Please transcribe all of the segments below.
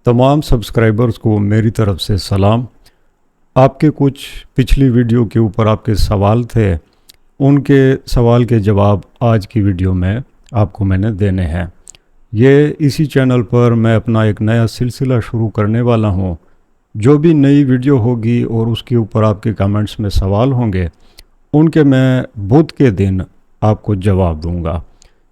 تمام سبسکرائبرز کو میری طرف سے سلام۔ آپ کے کچھ پچھلی ویڈیو کے اوپر آپ کے سوال تھے، ان کے سوال کے جواب آج کی ویڈیو میں آپ کو میں نے دینے ہیں۔ یہ اسی چینل پر میں اپنا ایک نیا سلسلہ شروع کرنے والا ہوں۔ جو بھی نئی ویڈیو ہوگی اور اس کے اوپر آپ کے کمنٹس میں سوال ہوں گے، ان کے میں بدھ کے دن آپ کو جواب دوں گا۔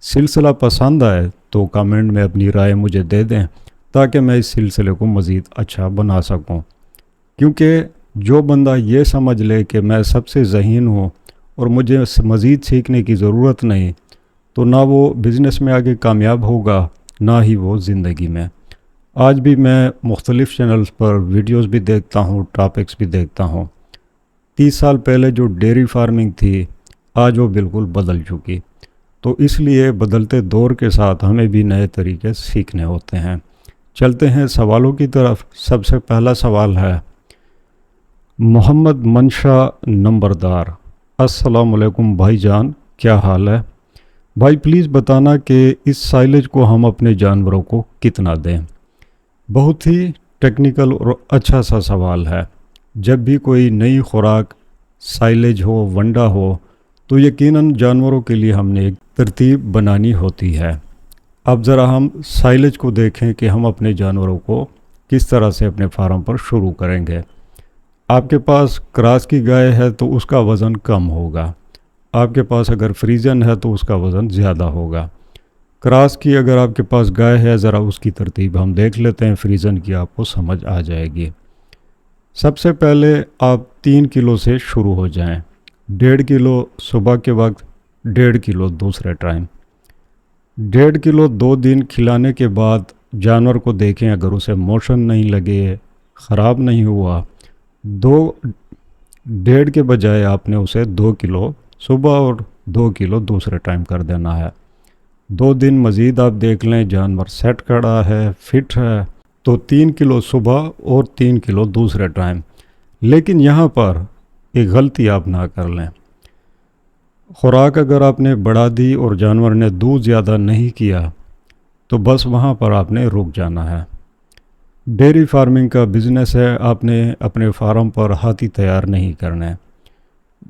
سلسلہ پسند آئے تو کمنٹ میں اپنی رائے مجھے دے دیں تاکہ میں اس سلسلے کو مزید اچھا بنا سکوں، کیونکہ جو بندہ یہ سمجھ لے کہ میں سب سے ذہین ہوں اور مجھے مزید سیکھنے کی ضرورت نہیں، تو نہ وہ بزنس میں آگے کامیاب ہوگا، نہ ہی وہ زندگی میں۔ آج بھی میں مختلف چینلز پر ویڈیوز بھی دیکھتا ہوں، ٹاپکس بھی دیکھتا ہوں۔ 30 سال پہلے جو ڈیری فارمنگ تھی، آج وہ بالکل بدل چکی، تو اس لیے بدلتے دور کے ساتھ ہمیں بھی نئے طریقے سیکھنے ہوتے ہیں۔ چلتے ہیں سوالوں کی طرف۔ سب سے پہلا سوال ہے محمد منشا نمبردار۔ السلام علیکم بھائی جان، کیا حال ہے؟ بھائی پلیز بتانا کہ اس سائلیج کو ہم اپنے جانوروں کو کتنا دیں؟ بہت ہی ٹیکنیکل اور اچھا سا سوال ہے۔ جب بھی کوئی نئی خوراک سائلیج ہو، ونڈا ہو، تو یقیناً جانوروں کے لیے ہم نے ایک ترتیب بنانی ہوتی ہے۔ اب ذرا ہم سائلیج کو دیکھیں کہ ہم اپنے جانوروں کو کس طرح سے اپنے فارم پر شروع کریں گے۔ آپ کے پاس کراس کی گائے ہے تو اس کا وزن کم ہوگا۔ آپ کے پاس اگر فریزن ہے تو اس کا وزن زیادہ ہوگا۔ کراس کی اگر آپ کے پاس گائے ہے، ذرا اس کی ترتیب ہم دیکھ لیتے ہیں، فریزن کی آپ کو سمجھ آ جائے گی۔ سب سے پہلے آپ 3 کلو سے شروع ہو جائیں۔ 1.5 کلو صبح کے وقت، 1.5 کلو دوسرے ٹائم۔ 1.5 کلو 2 دن کھلانے کے بعد جانور کو دیکھیں، اگر اسے موشن نہیں لگے، خراب نہیں ہوا، 1.5 کے بجائے آپ نے اسے 2 کلو صبح اور 2 کلو دوسرے ٹائم کر دینا ہے۔ 2 دن مزید آپ دیکھ لیں جانور سیٹ کھڑا ہے، فٹ ہے، تو 3 کلو صبح اور 3 کلو دوسرے ٹائم۔ لیکن یہاں پر ایک غلطی آپ نہ کر لیں۔ خوراک اگر آپ نے بڑھا دی اور جانور نے دودھ زیادہ نہیں کیا تو بس وہاں پر آپ نے رک جانا ہے۔ ڈیری فارمنگ کا بزنس ہے، آپ نے اپنے فارم پر ہاتھی تیار نہیں کرنے۔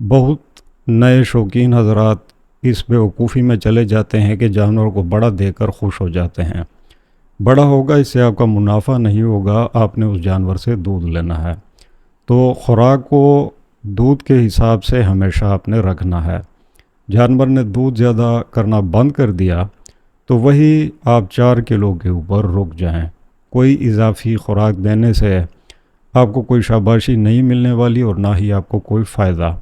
بہت نئے شوقین حضرات اس بیوقوفی میں چلے جاتے ہیں کہ جانور کو بڑا دے کر خوش ہو جاتے ہیں۔ بڑا ہوگا، اس سے آپ کا منافع نہیں ہوگا، آپ نے اس جانور سے دودھ لینا ہے۔ تو خوراک کو دودھ کے حساب سے ہمیشہ آپ نے رکھنا ہے۔ جانور نے دودھ زیادہ کرنا بند کر دیا تو وہی آپ 4 کلو کے اوپر رک جائیں۔ کوئی اضافی خوراک دینے سے آپ کو کوئی شاباشی نہیں ملنے والی اور نہ ہی آپ کو کوئی فائدہ۔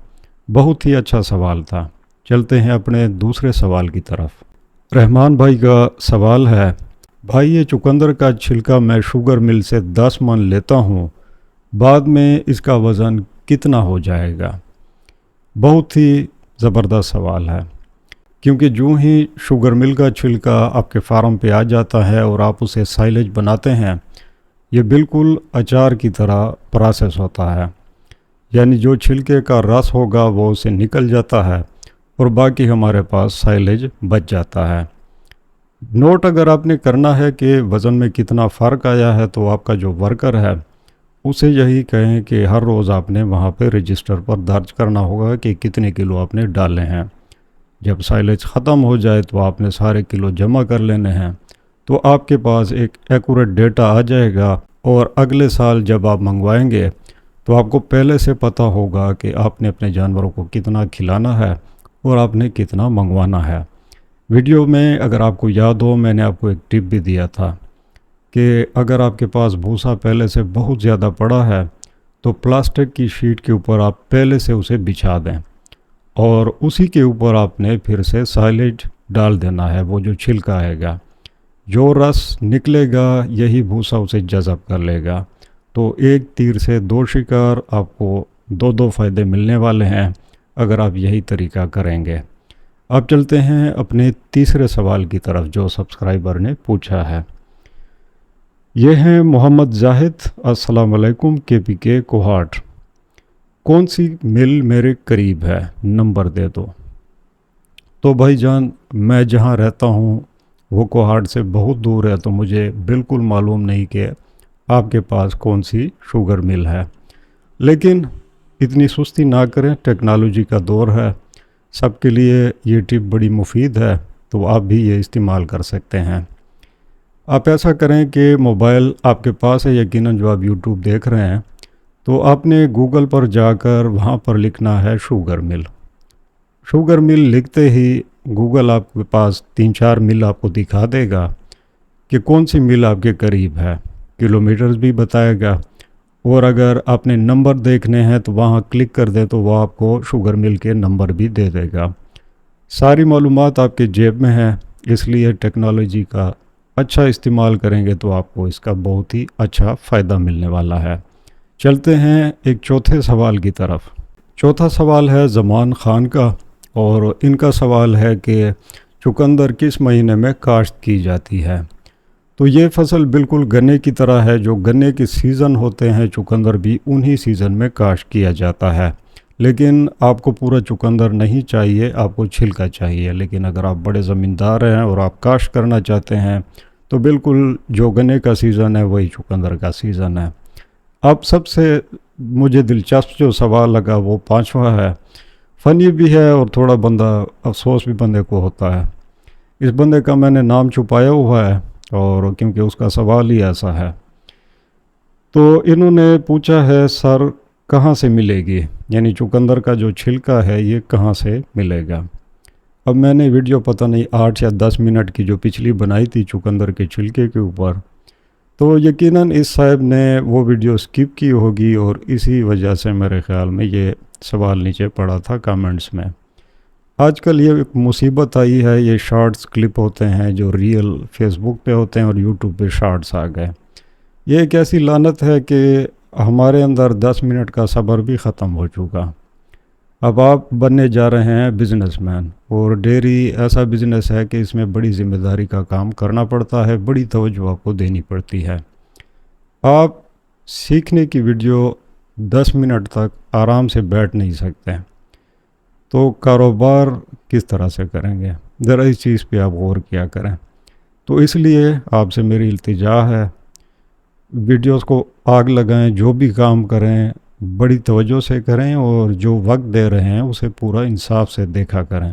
بہت ہی اچھا سوال تھا۔ چلتے ہیں اپنے دوسرے سوال کی طرف۔ رحمان بھائی کا سوال ہے، بھائی یہ چقندر کا چھلکا میں شوگر مل سے 10 من لیتا ہوں، بعد میں اس کا وزن کتنا ہو جائے گا؟ بہت ہی زبردست سوال ہے، کیونکہ جو ہی شوگر مل کا چھلکا آپ کے فارم پہ آ جاتا ہے اور آپ اسے سائلیج بناتے ہیں، یہ بالکل اچار کی طرح پروسیس ہوتا ہے۔ یعنی جو چھلکے کا رس ہوگا وہ اسے نکل جاتا ہے اور باقی ہمارے پاس سائلیج بچ جاتا ہے۔ نوٹ اگر آپ نے کرنا ہے کہ وزن میں کتنا فرق آیا ہے تو آپ کا جو ورکر ہے اسے یہی کہیں کہ ہر روز آپ نے وہاں پہ رجسٹر پر درج کرنا ہوگا کہ کتنے کلو آپ نے ڈالے ہیں۔ جب سائلیج ختم ہو جائے تو آپ نے سارے کلو جمع کر لینے ہیں، تو آپ کے پاس ایک ایکوریٹ ڈیٹا آ جائے گا، اور اگلے سال جب آپ منگوائیں گے تو آپ کو پہلے سے پتہ ہوگا کہ آپ نے اپنے جانوروں کو کتنا کھلانا ہے اور آپ نے کتنا منگوانا ہے۔ ویڈیو میں اگر آپ کو یاد ہو، میں نے آپ کو ایک ٹپ بھی دیا تھا کہ اگر آپ کے پاس بھوسا پہلے سے بہت زیادہ پڑا ہے تو پلاسٹک کی شیٹ کے اوپر آپ پہلے سے اسے بچھا دیں اور اسی کے اوپر آپ نے پھر سے سائلیج ڈال دینا ہے۔ وہ جو چھلکا آئے گا، جو رس نکلے گا، یہی بھوسا اسے جذب کر لے گا۔ تو ایک تیر سے 2 شکار، آپ کو 2 فائدے ملنے والے ہیں اگر آپ یہی طریقہ کریں گے۔ اب چلتے ہیں اپنے تیسرے سوال کی طرف جو سبسکرائبر نے پوچھا ہے۔ یہ ہیں محمد زاہد۔ السلام علیکم KPK کوہاٹ، کون سی مل میرے قریب ہے؟ نمبر دے دو۔ تو بھائی جان، میں جہاں رہتا ہوں وہ کوہاٹ سے بہت دور ہے، تو مجھے بالکل معلوم نہیں کہ آپ کے پاس کون سی شوگر مل ہے۔ لیکن اتنی سستی نہ کریں، ٹیکنالوجی کا دور ہے، سب کے لیے یہ ٹپ بڑی مفید ہے، تو آپ بھی یہ استعمال کر سکتے ہیں۔ آپ ایسا کریں کہ موبائل آپ کے پاس ہے، یقیناً جو آپ یوٹیوب دیکھ رہے ہیں، تو آپ نے گوگل پر جا کر وہاں پر لکھنا ہے شوگر مل۔ شوگر مل لکھتے ہی گوگل آپ کے پاس 3-4 مل آپ کو دکھا دے گا کہ کون سی مل آپ کے قریب ہے، کلومیٹرز بھی بتائے گا، اور اگر آپ نے نمبر دیکھنے ہیں تو وہاں کلک کر دیں تو وہ آپ کو شوگر مل کے نمبر بھی دے دے گا۔ ساری معلومات آپ کے جیب میں ہے، اس لیے ٹیکنالوجی کا اچھا استعمال کریں گے تو آپ کو اس کا بہت ہی اچھا فائدہ ملنے والا ہے۔ چلتے ہیں ایک چوتھے سوال کی طرف۔ چوتھا سوال ہے زمان خان کا، اور ان کا سوال ہے کہ چقندر کس مہینے میں کاشت کی جاتی ہے؟ تو یہ فصل بالکل گنے کی طرح ہے، جو گنے کے سیزن ہوتے ہیں چقندر بھی انہی سیزن میں کاشت کیا جاتا ہے۔ لیکن آپ کو پورا چقندر نہیں چاہیے، آپ کو چھلکا چاہیے۔ لیکن اگر آپ بڑے زمیندار ہیں اور آپ کاشت کرنا چاہتے ہیں تو بالکل جو گنے کا سیزن ہے وہی چقندر کا سیزن ہے۔ اب سب سے مجھے دلچسپ جو سوال لگا وہ 5واں ہے، فنی بھی ہے اور تھوڑا بندہ افسوس بھی بندے کو ہوتا ہے۔ اس بندے کا میں نے نام چھپایا ہوا ہے، اور کیونکہ اس کا سوال ہی ایسا ہے۔ تو انہوں نے پوچھا ہے سر کہاں سے ملے گی، یعنی چقندر کا جو چھلکا ہے یہ کہاں سے ملے گا؟ اب میں نے ویڈیو پتہ نہیں 8 یا 10 منٹ کی جو پچھلی بنائی تھی چقندر کے چھلکے کے اوپر، تو یقیناً اس صاحب نے وہ ویڈیو سکپ کی ہوگی، اور اسی وجہ سے میرے خیال میں یہ سوال نیچے پڑا تھا کامنٹس میں۔ آج کل یہ ایک مصیبت آئی ہے، یہ شارٹس کلپ ہوتے ہیں جو ریل فیس بک پہ ہوتے ہیں اور یوٹیوب پہ شارٹس آ گئے۔ یہ ایک ایسی لعنت ہے کہ ہمارے اندر 10 منٹ کا صبر بھی ختم ہو چکا۔ اب آپ بننے جا رہے ہیں بزنس مین، اور ڈیری ایسا بزنس ہے کہ اس میں بڑی ذمہ داری کا کام کرنا پڑتا ہے، بڑی توجہ آپ کو دینی پڑتی ہے۔ آپ سیکھنے کی ویڈیو 10 منٹ تک آرام سے بیٹھ نہیں سکتے، تو کاروبار کس طرح سے کریں گے؟ ذرا اس چیز پہ آپ غور کیا کریں۔ تو اس لیے آپ سے میری التجا ہے، ویڈیوز کو آگ لگائیں، جو بھی کام کریں بڑی توجہ سے کریں، اور جو وقت دے رہے ہیں اسے پورا انصاف سے دیکھا کریں۔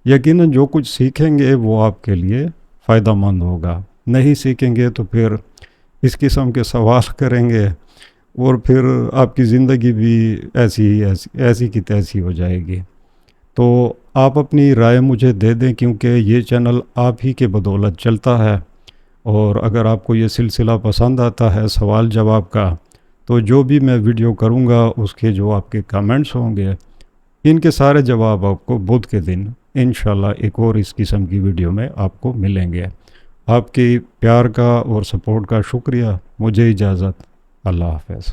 یقیناً جو کچھ سیکھیں گے وہ آپ کے لیے فائدہ مند ہوگا، نہیں سیکھیں گے تو پھر اس قسم کے سوال کریں گے، اور پھر آپ کی زندگی بھی ایسی کی تیسی ہو جائے گی۔ تو آپ اپنی رائے مجھے دے دیں، کیونکہ یہ چینل آپ ہی کے بدولت چلتا ہے، اور اگر آپ کو یہ سلسلہ پسند آتا ہے سوال جواب کا، تو جو بھی میں ویڈیو کروں گا اس کے جو آپ کے کامنٹس ہوں گے ان کے سارے جواب آپ کو بدھ کے دن انشاءاللہ ایک اور اس قسم کی ویڈیو میں آپ کو ملیں گے۔ آپ کی پیار کا اور سپورٹ کا شکریہ۔ مجھے اجازت، اللہ حافظ۔